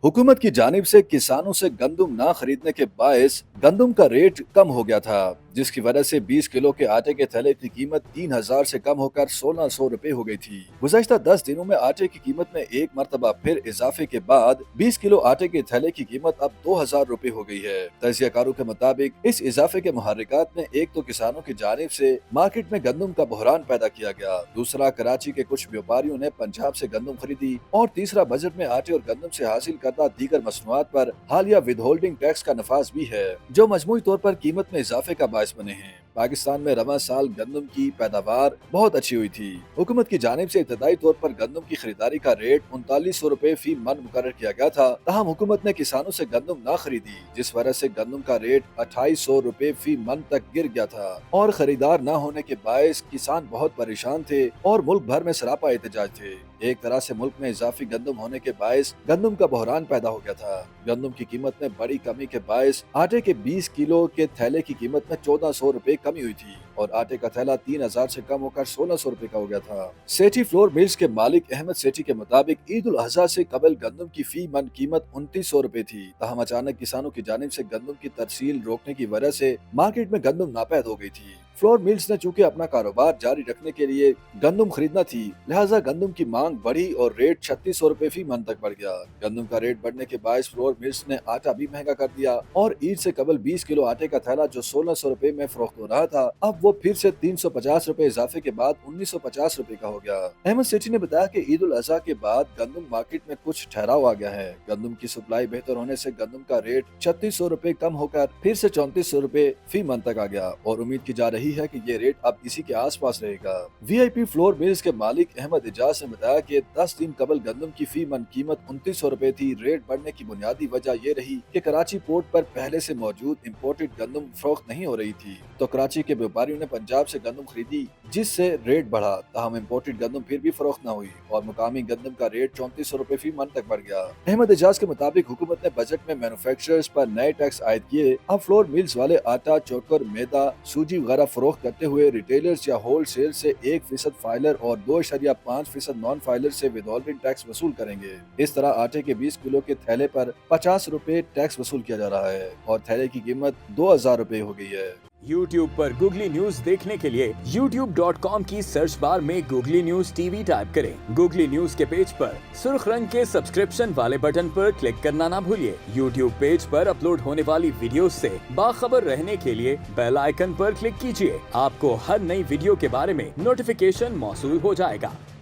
हुकूमत की जानिब से किसानों से गंदम ना खरीदने के बायस गंदम का रेट कम हो गया था, जिसकी वजह से 20 किलो के आटे के थैले की कीमत 3,000 से कम होकर 1,600 रुपए हो गई थी। गुज़श्ता 10 दिनों में आटे की कीमत में एक मरतबा फिर इजाफे के बाद 20 किलो आटे के थैले की कीमत अब 2,000 रुपए हो गई है। तजियाकारों के मुताबिक इस इजाफे के मुहर्रिकात में एक तो किसानों की जानिब से मार्केट में गंदम का बहरान पैदा किया गया, दूसरा कराची के कुछ व्यापारियों ने पंजाब से गंदम खरीदी और तीसरा बजट में आटे और गंदम से हासिल करदा दीगर मसनूआत पर हालिया विद होल्डिंग टैक्स का नफाज भी है, जो मजमूई तौर पर कीमत में इजाफे का बायस बने हैं। पाकिस्तान में रवा साल गंदम की पैदावार बहुत अच्छी हुई थी। हुकूमत की जानिब से इब्तदाई तौर पर गंदम की खरीदारी का रेट 3900 रुपए फी मन मुकर्रर किया गया था। तहम हुकूमत ने किसानों से गंदम ना खरीदी, जिस वजह से गंदम का रेट 2800 रुपए फी मन तक गिर गया था और खरीदार न होने के बायस किसान बहुत परेशान थे और मुल्क भर में सरापा एहतजाज थे। एक तरह से मुल्क में इजाफी गंदम होने के बायस गंदम का बहरान पैदा हो गया था। गंदम की कीमत में बड़ी कमी के बायस आटे के 20 किलो के थैले की कीमत में 1400 रुपए कमी हुई थी और आटे का थैला 3,000 से कम होकर 1,600 रुपए का हो गया था। सेठी फ्लोर मिल्स के मालिक अहमद सेठी के मुताबिक ईद उल अजहा से कबल गंदम की फी मन कीमत 2900 रुपए थी। तहम अचानक किसानों की जानिब से गंदम की तरसील रोकने की वजह से मार्केट में गंदम नापैद हो गई थी। फ्लोर मिल्स ने चूंकि अपना कारोबार जारी रखने के लिए गंदम खरीदना थी, लिहाजा गंदम की मांग बढ़ी और रेट 3600 रुपए फी मन तक बढ़ गया। गंदम का रेट बढ़ने के बायस फ्लोर मिल्स ने आटा भी महंगा कर दिया और ईद से कबल 20 किलो आटे का थैला जो 1,600 रुपए में फरोख्त हो रहा था, अब वो फिर से 350 रुपए इजाफे के बाद 1,950 रुपए का हो गया। अहमद सेठी ने बताया कि ईद उल अजहा के बाद गंदम मार्केट में कुछ ठहराव आ गया है। गंदम की सप्लाई बेहतर होने से गंदम का रेट 3600 रुपए कम होकर फिर से 3400 रुपए फी मन तक आ गया और उम्मीद की जा रही है कि ये रेट अब इसी के आसपास रहेगा। वीआईपी फ्लोर मिल्स के मालिक अहमद इजाज ने बताया कि 10 दिन कबल गंदम की फी मन कीमत 2900 रुपए थी। रेट बढ़ने की बुनियादी वजह ये रही कि कराची पोर्ट पर पहले से मौजूद इम्पोर्टेड गंदम फरोख्त नहीं हो रही थी, तो कराची के व्यापारियों ने पंजाब से गंदम खरीदी, जिससे रेट बढ़ा। तहम इम्पोर्टेड गंदम फिर भी फरोख्त न हुई और मुकामी गंदम का रेट 3400 रुपए फी मन तक बढ़ गया। अहमद इजाज के मुताबिक हुकूमत ने बजट में मैन्युफैक्चरर्स पर नए टैक्स आयद किए। अब फ्लोर मिल्स वाले आटा, चोकर, मैदा, सूजी वगैरह फरोख्त करते हुए रिटेलर्स या होलसेल से 1% फाइलर और 2.5% नॉन फाइलर से विदहोल्डिंग टैक्स वसूल करेंगे। इस तरह आटे के 20 किलो के थैले पर 50 रुपए टैक्स वसूल किया जा रहा है और थैले की कीमत 2,000 रुपए हो गई है। YouTube पर गूगली न्यूज देखने के लिए youtube.com की सर्च बार में गूगली न्यूज टीवी टाइप करें। गूगली न्यूज के पेज पर सुर्ख रंग के सब्सक्रिप्शन वाले बटन पर क्लिक करना ना भूलिए। YouTube पेज पर अपलोड होने वाली वीडियोस से बाखबर रहने के लिए बेल आइकन पर क्लिक कीजिए। आपको हर नई वीडियो के बारे में नोटिफिकेशन मौसूल हो जाएगा।